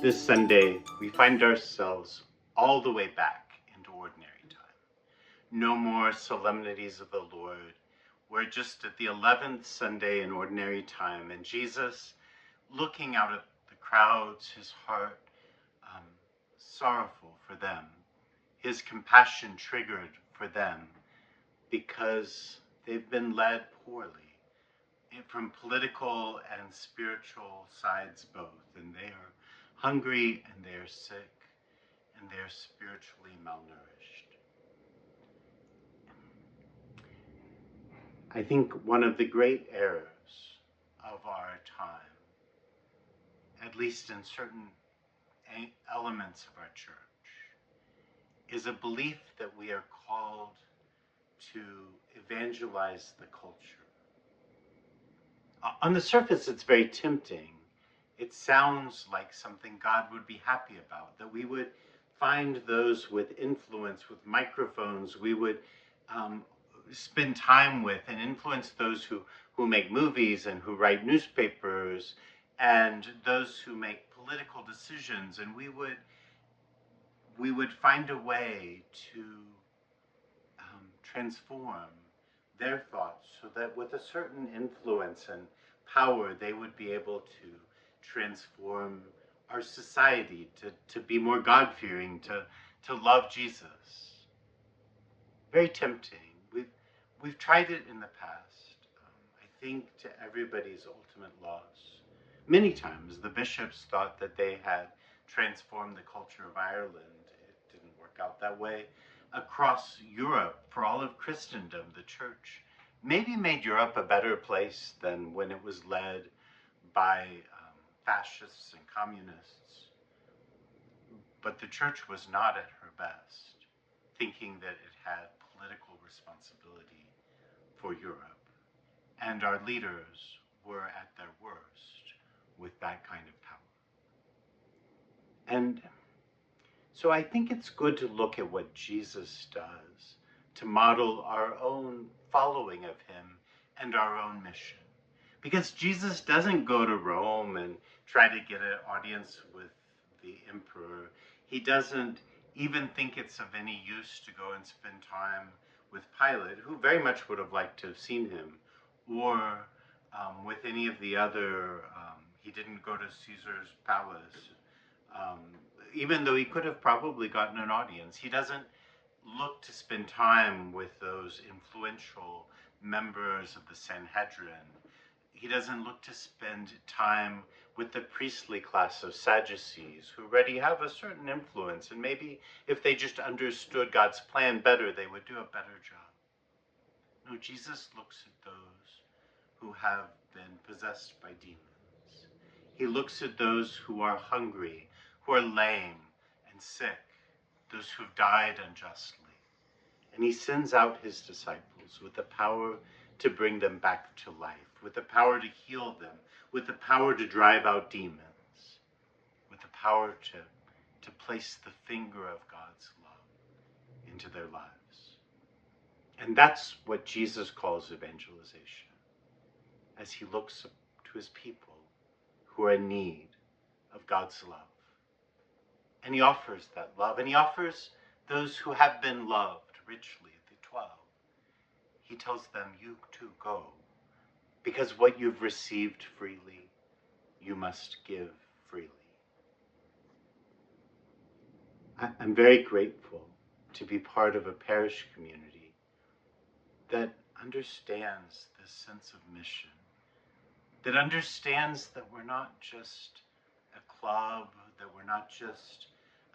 This Sunday, we find ourselves all the way back into ordinary time. No more solemnities of the Lord. We're just at the 11th Sunday in ordinary time, and Jesus, looking out at the crowds, his heart sorrowful for them, his compassion triggered for them because they've been led poorly from political and spiritual sides both, and they are hungry and they are sick and they are spiritually malnourished. I think one of the great errors of our time, at least in certain elements of our church, is a belief that we are called to evangelize the culture. On the surface, it's very tempting. It sounds like something God would be happy about, that we would find those with influence, with microphones, we would spend time with and influence those who make movies and who write newspapers and those who make political decisions, and we would find a way to transform their thoughts so that with a certain influence and power, they would be able to transform our society to be more God-fearing, to love Jesus. Very tempting. We've tried it in the past. I think to everybody's ultimate loss. Many times the bishops thought that they had transformed the culture of Ireland. It didn't work out that way. Across Europe, for all of Christendom, the church maybe made Europe a better place than when it was led by fascists and communists. But the church was not at her best, thinking that it had political responsibility for Europe. And our leaders were at their worst with that kind of power. And so I think it's good to look at what Jesus does to model our own following of him and our own mission. Because Jesus doesn't go to Rome and try to get an audience with the emperor. He doesn't even think it's of any use to go and spend time with Pilate, who very much would have liked to have seen him, or with any of the other, he didn't go to Caesar's palace. Even though he could have probably gotten an audience, he doesn't look to spend time with those influential members of the Sanhedrin. He doesn't look to spend time with the priestly class of Sadducees, who already have a certain influence, and maybe if they just understood God's plan better, they would do a better job. No, Jesus looks at those who have been possessed by demons. He looks at those who are hungry, who are lame and sick, those who've died unjustly. And he sends out his disciples with the power to bring them back to life, with the power to heal them, with the power to drive out demons, with the power to place the finger of God's love into their lives. And that's what Jesus calls evangelization, as he looks to his people who are in need of God's love. And he offers that love, and he offers those who have been loved richly, the 12. He tells them, you too go, because what you've received freely, you must give freely. I'm very grateful to be part of a parish community that understands this sense of mission, that understands that we're not just a club, that we're not just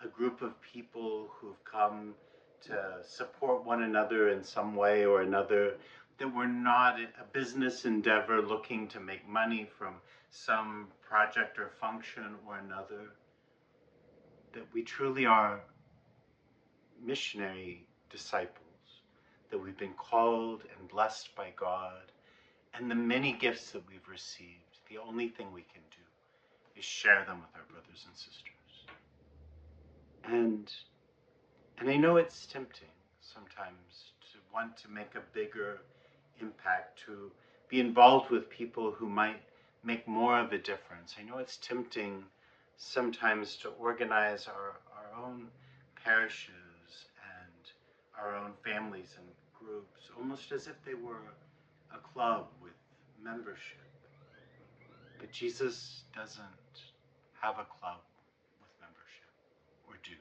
a group of people who've come to support one another in some way or another, that we're not a business endeavor looking to make money from some project or function or another, that we truly are missionary disciples, that we've been called and blessed by God, and the many gifts that we've received, the only thing we can do is share them with our brothers and sisters. And I know it's tempting sometimes to want to make a bigger impact, to be involved with people who might make more of a difference. I know it's tempting sometimes to organize our own parishes and our own families and groups, almost as if they were a club with membership. But Jesus doesn't have a club with membership or dues.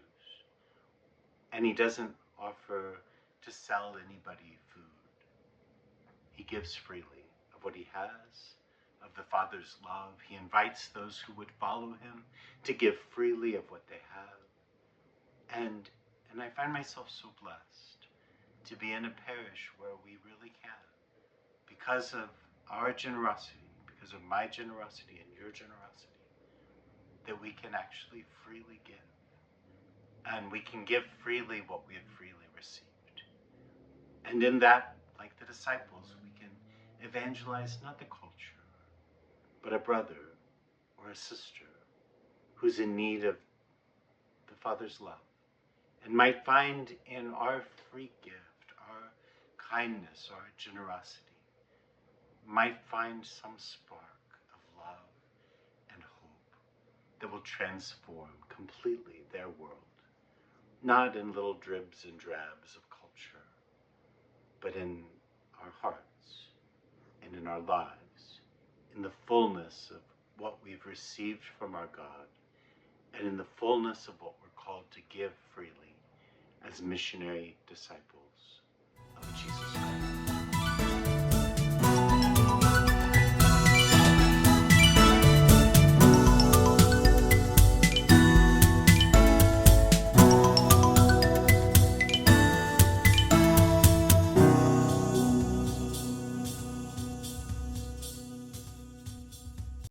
And he doesn't offer to sell anybody food. He gives freely of what he has, of the Father's love. He invites those who would follow him to give freely of what they have. And I find myself so blessed to be in a parish where we really can, because of our generosity, because of my generosity and your generosity, that we can actually freely give. And we can give freely what we have freely received. And in that, like the disciples, we can evangelize not the culture, but a brother or a sister who's in need of the Father's love, and might find in our free gift, our kindness, our generosity, might find some spark of love and hope that will transform completely their world, not in little dribs and drabs of culture, but in our hearts and in our lives, in the fullness of what we've received from our God, and in the fullness of what we're called to give freely as missionary disciples.